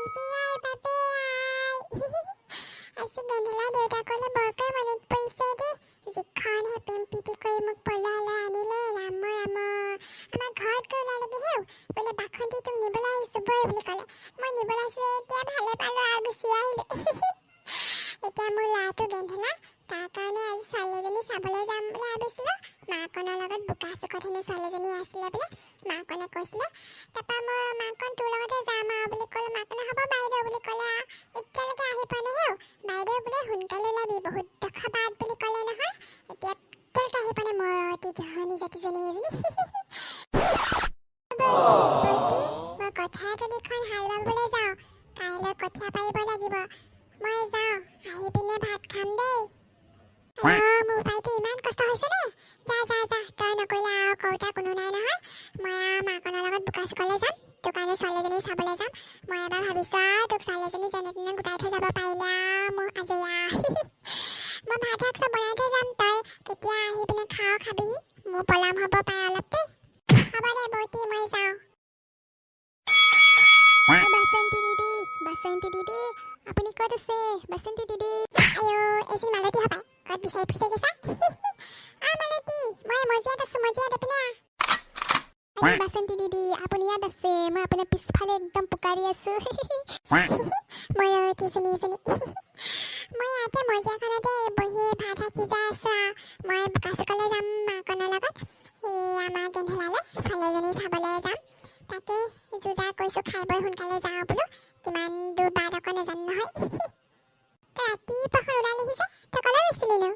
আই বাপে আই আজি গেন্ধেলা দেউতাকলে বৰকৈ মনত পৰিছে দেই যিখন হেপেম্পিটি কৰি মোক পলাই আনিলে ৰাম ৰাম আমাৰ ঘৰত গৈ ওলালেগে হেও বোলে বাখন্তি তোক নিবলৈ আহিছো বৈ বুলি ক'লে মই নিবলৈ আহিছো এতিয়া ভালে পালো আৰু গুচি আহিলো এতিয়া মোৰ ল'ৰাটো গেন্ধেলা তাৰ কাৰণে আজি ছোৱালীজনী চাবলৈ যাম বুলি ভাবিছিলো মাকনৰ লগত বোকা চুকত হেনো ছোৱালীজনী আছিলে বোলে মাকনে কৈছিলে তাৰপৰা মই মাকন তোৰ লগতে যাম আৰু বুলি ক'লে মাকনে হ'ব বাইদেউ বুলি ক'লে এতিয়ালৈকে আহি পোৱা নাই হেও বাইদেউ বোলে সোনকালে ওলাবি বহুত টকা বাদ বুলি ক'লে নহয় এতিয়া এতিয়ালৈকে আহি পোৱা নাই মৰতি জহনী জাতিজনী এজনী মই কঠীয়া তলিখন হাল বাবলৈ যাওঁ কাইলৈ কঠীয়া পাৰিব লাগিব মই যাওঁ আহি পিনে ভাত খাম দেই মোৰ ভাইটো ইমান কষ্ট হৈছে নে যা যা যা তই নকৰিলে আৰু কওঁতা কোনো নাই নহয় মই মাকনৰ লগত বোকা চুকলৈ যাম তোৰ কাৰণে ছোৱালীজনী চাবলৈ যাম মই এবাৰ ভাবিছোঁ আৰু তোক ছোৱালীজনী যেনে তেনে গোটাই থৈ যাব পাৰিলে আৰু মোৰ আজৰি মই ভাত শাক চব বনাই থৈ যাম তই কেতিয়া আহি পিনে খাওঁ খাবিহি মোৰ পলম হ'ব পাৰে অলপ দেই হ'ব দে বৌতি মই যাওঁ বাসন্তী দিদি আপুনি ক'ত আছে বাসন্তী দিদি আইও এজন মালতী হপায় ক'ত বিচাৰি ফুৰিছে গৈছা মালতী মই মজিয়াত আছো মজিয়াত এপিনে আৰে বাসন্তী দিদি আপুনি ইয়াত আছে মই আপোনাৰ পিছফালে একদম পুকাৰি আছো মই ৰৈছিজনী মই ইয়াতে মজিয়াখনতে বহি ভাত সিজাই আছো মই বোকা চুকলৈ যাম মাকনৰ লগত সেই আমাৰ গেন্ধেলালে ছোৱালীজনী চাবলৈ যাম তাকে যোজা কৈছো খাই বৈ সোনকালে যাওঁ বোলো কিমান দূৰ বাট আকৌ নাজানো নহয় ৰাতিপুৱাখন ওলালেহি যে তই ক'লৈ গৈছিলি নো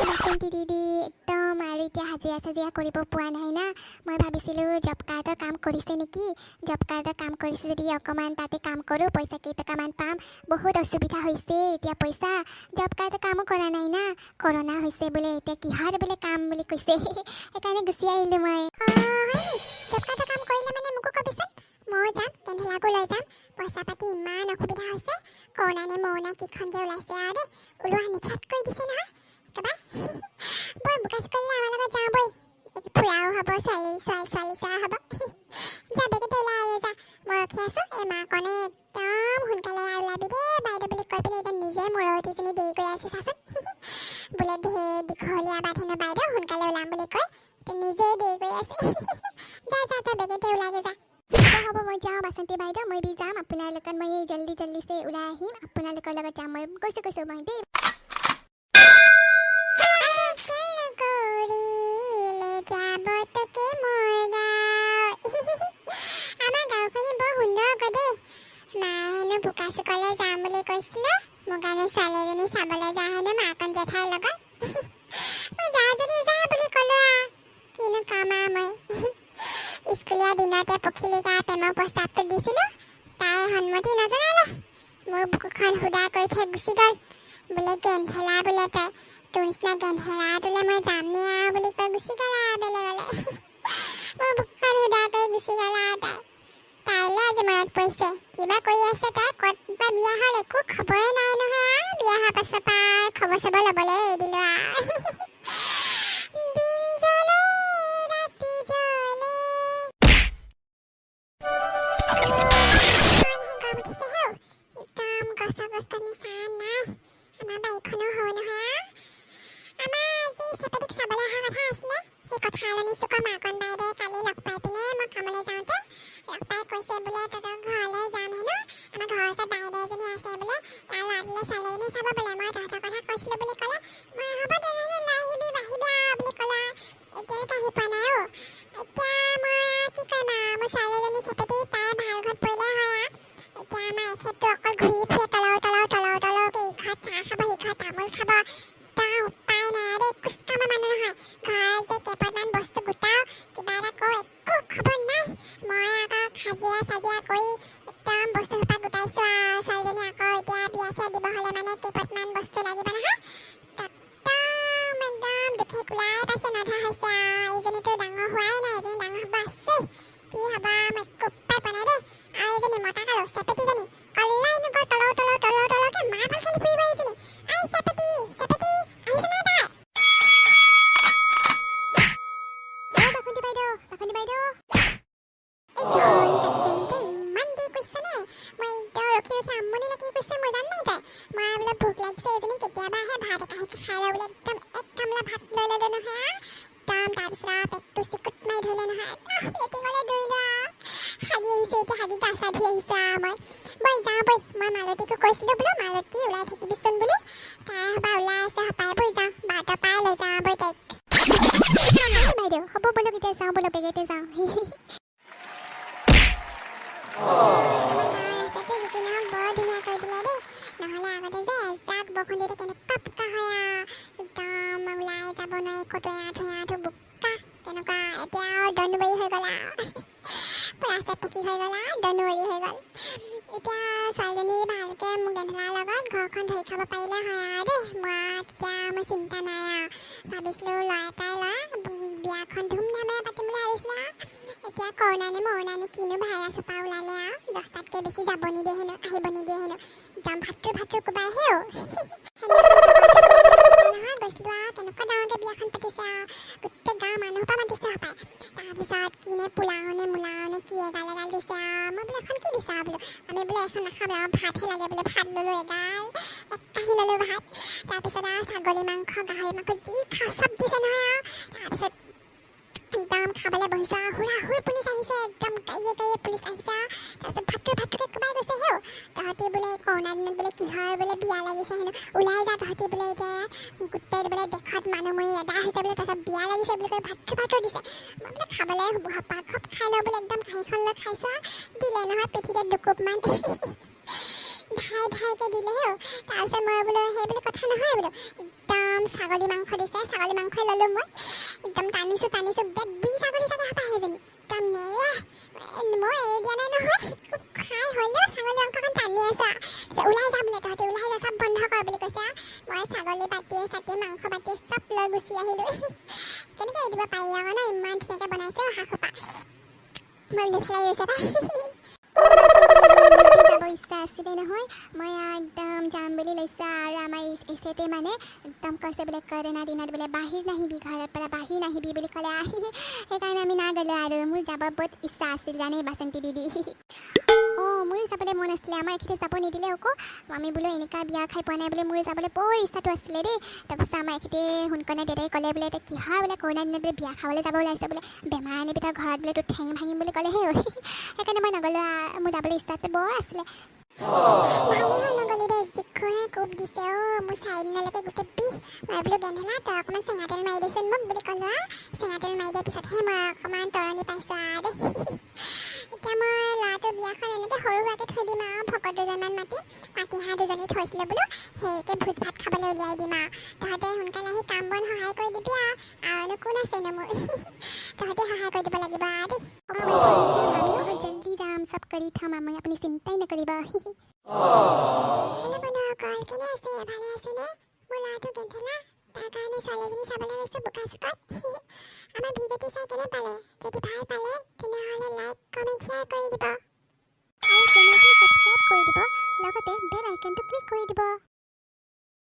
বাসন্তী দিদি একদম আৰু এতিয়া হাজিৰা কৰিব পোৱা নাই না মই ভাবিছিলোঁ জব কাৰ্ডৰ কাম কৰিছে নেকি জব কাৰ্ডৰ কাম কৰিছে যদি অকণমান তাতে কাম কৰোঁ পইচা কেইটকামান পাম বহুত অসুবিধা হৈছে এতিয়া পইচা জব কাৰ্ডৰ কামো কৰা নাই না কৰোণা হৈছে বোলে এতিয়া কিহৰ বোলে কাম বুলি কৈছে সেইকাৰণে গুচি আহিলোঁ মই জব কাৰ্ডৰ কাম কৰিলে মানে মোকো ক'বিচোন ময়ো যাম গেন্ধেলাকো লৈ যাম পইচা পাতি ইমান অসুবিধা হৈছে কৰোণা নে মৰণা কিখন যে ওলাইছে আৰু দেই ওলোৱা নিষেধ কৰি দিছে নহয় বৈ বোকা চুকলৈ আমাৰ লগত যাওঁ বৈ ফুৰাও হ'ব ছোৱালী চোৱা হ'ব যা বেগেতে ওলাই আহি যা মই ৰখি আছোঁ এই মাকনে একদম সোনকালে ওলাবি দেই বাইদেউ বুলি কৈ পিনে এতিয়া নিজে মৰতিজনী দেৰি কৰি আছে চাচোন বোলে ঢেৰ দীঘলীয়া বাট হেনো বাইদেউ সোনকালে ওলাম বুলি কৈ নিজেই দেৰি কৰি আছে যা যা তই বেগেতে ওলাগে যা হ'ব মই যাওঁ বাসন্তী বাইদেউ মই বি যাম আপোনাৰ লগত মই জল্দিছে ওলাই আহিম আপোনালোকৰ লগত যাম মই কৈছোঁ মই দেই আমাৰ গাঁওখনি বৰ সুন্দৰ আকৌ দেই মায়ে হেনো বোকা চুকলৈ যাম বুলি কৈছিলে মোৰ কাৰণে ছোৱালীজনী চাবলৈ যায় হেনো মাকন জেঠাইৰ লগত মই যাওঁ যদি যা বুলি ক'লোঁ আৰু কিনো কাম আৰু মই স্কুলীয়া দিনতে পখিলিকা প্ৰেমৰ প্ৰস্তাৱটো দিছিলোঁ তাই সন্মতি নজনালে মোৰ বুকুখন সুদা কৰি থৈ গুচি গ'ল বোলে গেন্ধেলা বোলে তই তোৰ নিচিনা গেন্ধেলা তোলে মই যাম নি আৰু বুলি কৈ গুচি গ'ল আৰু বেলেগলৈ মোৰ বুকুখন সুদা কৰি গুচি গ'ল আৰু তাইলৈ আজি মনত পৰিছে কিবা কৰি আছে তাই ক'ত বা বিয়া হ'ল একো খবৰে নাই নহয় আৰু বিয়া হোৱাৰ পাছৰ পৰা খবৰ চবৰ ল'বলৈ এৰি দিলোঁ আৰু দিন জ্বলে ৰাতি জ্বলে একদম গছনি চাহ নাই আমাৰ বাৰীখনো সৰু নহয় আমাৰ আজি চেপেটিক চাবলৈ অহা কথা আছিলে সেই কথালনি চুকৰ মাকন বাইদেৱে কালি লগ পাই পিনে মই কামলৈ যাওঁতে লগ পাই কৈছে বোলে তহঁতৰ ঘৰলৈ যাম হেনো আমাৰ ঘৰৰ ওচৰত বাইদেউ এজনী আছে বোলে তাৰ ল'ৰাটোলৈ ছোৱালীজনী চাব বোলে মই তহঁতৰ কথা কৈছিলোঁ বুলি ক'লে মই হ'ব তেনেহ'লে লৈ আহিবি বাহিবি আৰু বুলি ক'লে এতিয়ালৈকে আহি পোৱা নাই এতিয়া মই কি কৰিম আৰু মোৰ ছোৱালীজনী চেপেটি তাই ভাল ঘৰত পৰিলে হয় আৰু এতিয়া আমাৰ এখেতটো অকল ঘূৰি ফুৰে তলৰকে ইঘৰত চাহ খাব সিঘৰত তামোল খাব তাৰ উপায় নাই দেই কুচকামা মানুহ নহয় ঘৰৰ যে কেইপদমান বস্তু গোটাও কিবা এটা কৰোঁ একো খবৰ নাই মই আকৌ হাজিৰা কৰি একদম বস্তু সোপা গোটাইছোঁ আৰু ছোৱালীজনী আকৌ এতিয়া বিয়া চিয়া দিব হ'লে মানে কেইপদমান বস্তু লাগিব নহয় একদম দুখে কোলাই পাইছে নধৰা হৈছে আৰু এইজনীতো ডাঙৰ হোৱাই নাই এজনী ডাঙৰ হ'ব আছেই কি হ'ব মই একো উপায় পোৱা নাই দেই আৰু এইজনী মতা কালো চেপেটিজনী কলৈনো গৈ তলৰ এতিয়া হাগি গা চা ধুই আহিছোঁ আৰু মই যাওঁ বৈ মই মালতীকো কৈছিলোঁ বোলো মালতী ওলাই থাকিবিচোন বুলি তাই সবা ওলাই আছে সপাই বৈ যাওঁ বাটৰ পৰাই লৈ যাওঁ বৈ তাইক বাইদেউ হ'ব বোলো এতিয়া যাওঁ বোলো বেগেতে যাওঁ বৰ ধুনীয়া কৰি দিলে দেই নহ'লে আগতে যে এজাক বৰষুণ দিলে কেনেকুৱা বোকা হয় একদম ওলাই যাব নোৱাৰি ক'তো এআঁঠু বোকা তেনেকুৱা এতিয়া আৰু দনুবৰী হৈ গ'ল আৰু ৰাস্তা পকী হৈ গ'ল আৰু দনুবৰী হৈ গ'ল এতিয়া ছোৱালীজনী ভালকৈ মোক গেন্ধেলাৰ লগত ঘৰখন ধৰি খাব পাৰিলে হয় আৰু দেই মই চিন্তা নাই আৰু ভাবিছিলোঁ ল'ৰা এটাই বিয়াখন ধুমধামেৰে পাতিম বুলি ভাবিছিলোঁ এতিয়া কৰোণানে মৰণানে কিনো ভাইৰাছৰ পৰা ওলালে আৰু 10টাতকৈ বেছি যাব নিদিয়ে হেনো আহিব নিদিয়ে হেনো একদম ভাতটো কোবাই আহেও নহয় গৈছিলোঁ আৰু কেনেকুৱা ডাঙৰকৈ বিয়াখন পাতিছে আৰু গোটেই গাঁৱৰ মানুহৰ পৰা মাতিছে সপাই তাৰপিছত কিনে পোলাও নে মোলাও নে কি এগাল দিছে আৰু মই বোলে এখন কি দিছা বোলো আমি বোলে এখন নাখাওঁ আৰু ভাতহে লাগে বোলে ভাত ল'লোঁ এগাল এক কাঁহী ল'লোঁ ভাত তাৰপিছত আৰু ছাগলী মাংস গাহৰি মাংস যি খাওঁ চব দিছে নহয় আৰু তাৰপিছত একদম খাবলৈ বহিছোঁ আৰু হুৰ পুলিচ আহিছে একদম গাড়ীয়ে পুলিচ আহিছে আৰু তাৰপিছত ভাতটোকে কোবাই গৈছে হেও তহঁতি বোলে কৰোণা দিনত বোলে কিহৰ বোলে বিয়া লাগিছে হেনো ওলাই যা তহঁতি বোলে এতিয়া গোটেই বোলে দেশত মানুহ মৰি এদা হৈছে বোলে তাৰপিছত বিয়া লাগিছে বুলি কৈ ভাতটো দিছে মই বোলে খাবলৈ হপা খপ খাই লওঁ বোলে একদম কাঁহীখন লৈ খাইছোঁ দিলে নহয় পিঠিতে দুকোপমান ধাইকৈ দিলে হেও তাৰপিছত মই বোলো সেই বুলি কথা নহয় বোলো একদম ছাগলী মাংস দিছে ছাগলী মাংসই ল'লোঁ মই একদম টানিছোঁ বুঢ়ী ছাগলী চাগে সপাই সেইজনী একদম নেৰে মই এৰি দিয়া নাই নহয় খুব খাই হ'লেও ছাগলী মাংসখন টানি আছোঁ ওলাই যা বোলে তহঁতি ওলাই যা চব বন্ধ কৰ বুলি কৈছে মই ছাগলী বাতিয়ে চাতিয়ে মাংস বাতিয়ে চব লৈ গুচি আহিলোঁ কেনেকৈ এৰি দিব পাৰি আকৌ ন ইমান ধুনীয়াকৈ বনাইছে শাক সোপা মই বুলি পেলাই গৈছে পাই যাব ইচ্ছা আছিলে নহয় মই একদম যাম বুলি লৈছোঁ আৰু আমাৰ এচেতে মানে একদম কৈছে বোলে কৰোণা দিনত বোলে বাহিৰ নাহিবি ঘৰৰ পৰা বাহিৰ নাহিবি বুলি ক'লে সেইকাৰণে আমি নগ'লোঁ আৰু মোৰ যাব বহুত ইচ্ছা আছিল জানেই বাসন্তী দিদি মোৰ যাবলৈ মন আছিলে আমাৰ এখেতে যাব নিদিলে আকৌ আমি বোলো এনেকুৱা বিয়া খাই পোৱা নাই বোলে মোৰ যাবলৈ বৰ ইচ্ছাটো আছিলে দেই তাৰপিছত আমাৰ এখেতে সোনকালে দেউতাই ক'লে বোলে এতিয়া কিহৰ বোলে কৰোণা দিনত বোলে বিয়া খাবলৈ যাব ওলাইছে বোলে বেমাৰ আনিবি তই ঘৰত বোলে তোৰ ঠেং ভাঙিম বুলি ক'লে সেইকাৰণে মই নগ'লোঁ মোৰ যাবলৈ ইচ্ছাটো বৰ আছিলে ভালে হ'ল নগ'লি দেই যিখনে কোব দিছে মোৰ চাৰিদিনলৈকে গোটেই বিষ মই বোলো গেন্ধেলা তই অকণমান চেঙাতেল মাৰি দেচোন মোক বুলি ক'লোঁ চেঙাতেল মাৰি দিয়াৰ পিছতহে মই অকণমান তৰণি পাইছোঁ আৰু দেই এতিয়া মই ল'ৰাটোৰ বিয়াখন এনেকৈ সৰু সুৰাকৈ থৈ দিম আৰু ভকত দুজনমান মাতিহাঁহ দুজনী থৈছিলোঁ বোলো সেইকে ভোজ ভাত খাবলৈ উলিয়াই দিম আৰু তহঁতে সোনকালে আহি কাম বন সহায় কৰি দিবি আৰুনো কোন আছেনো মোৰ তহঁতে সহায় কৰি দিব লাগিব আৰু দেই জল্দি যাম চব কৰি থম মই আপুনি চিন্তাই নকৰিব হেল্ল' বন্ধুসকল কেনে আছে ভালে আছেনে মোৰ ল'ৰাটো গেন্ধেলা তাৰ কাৰণে ছোৱালীজনী চাবলৈ গৈছোঁ বোকা চুকত আমাৰ ভিডিঅ'টো চাই কেনে পালে যদি ভাল পালে তেনেহ'লে লাইক কমেণ্ট শ্বেয়াৰ কৰি দিব আৰু চেনেলটো ছাবস্ক্ৰাইব কৰি দিব লগতে বেল আইকনটো ক্লিক কৰি দিব